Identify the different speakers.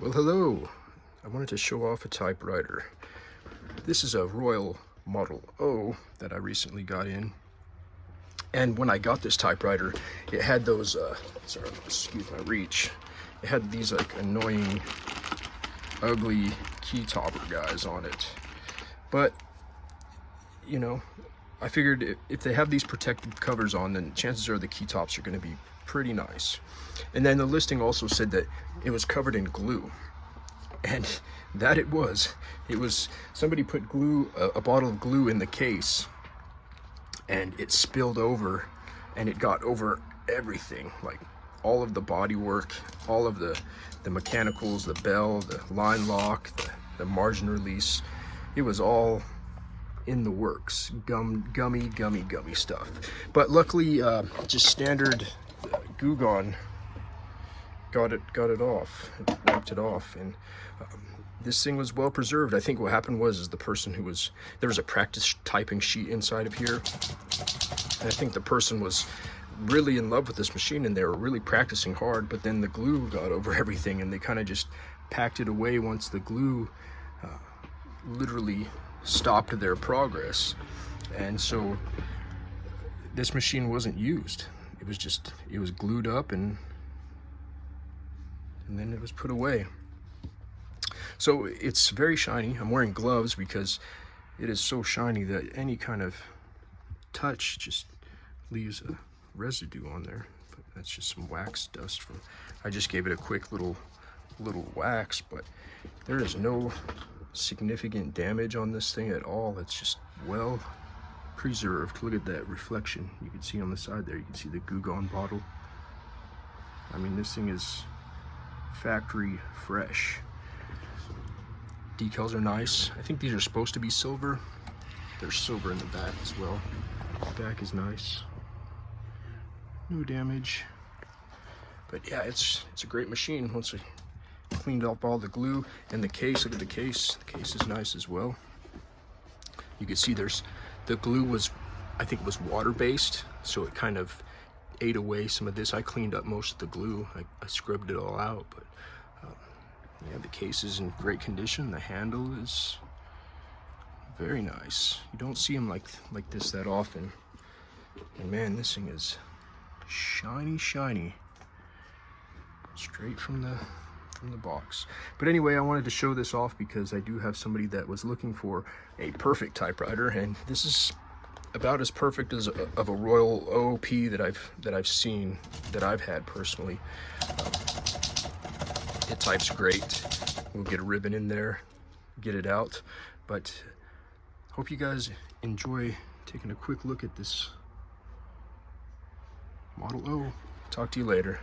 Speaker 1: Well, hello. I wanted to show off a typewriter. This is a Royal Model O that I recently got in. And when I got this typewriter, it had those, sorry, excuse my reach. It had these like annoying, ugly key topper guys on it. But, you know, I figured if they have these protective covers on, then chances are the key tops are going to be pretty nice. And then the listing also said that it was covered in glue. And that it was somebody put glue, a bottle of glue in the case, and it spilled over, and it got over everything, like all of the body work, all of the mechanicals, the bell, the line lock, the margin release. It was all in the works. Gummy stuff. But luckily, just standard Goo Gone got it off, it wiped it off, and this thing was well preserved. I think what happened was the person there was a practice typing sheet inside of here, and I think the person was really in love with this machine and they were really practicing hard, but then the glue got over everything and they kind of just packed it away once the glue literally stopped their progress. And so this machine wasn't used. It was glued up and then it was put away. So it's very shiny. I'm wearing gloves because it is so shiny that any kind of touch just leaves a residue on there. But that's just some wax dust from, I just gave it a quick little wax, but there is no significant damage on this thing at all. It's just well preserved. Look at that reflection you can see on the side there. You can see the Goo Gone bottle. I mean, this thing is factory fresh. Decals are nice. I think these are supposed to be silver. There's silver in the back as well. The back is nice. No damage. But yeah, it's a great machine. Once I cleaned up all the glue and the case, look at the case. The case is nice as well. You can see the glue was, I think it was water-based, so it kind of ate away some of this. I cleaned up most of the glue. I scrubbed it all out, but yeah, the case is in great condition. The handle is very nice. You don't see them like this that often. And man, this thing is shiny, straight from the box. But anyway, I wanted to show this off because I do have somebody that was looking for a perfect typewriter, and this is about as perfect as of a Royal OP that I've seen, that I've had personally. It types great. We'll get a ribbon in there, get it out. But hope you guys enjoy taking a quick look at this Model O. Talk to you later.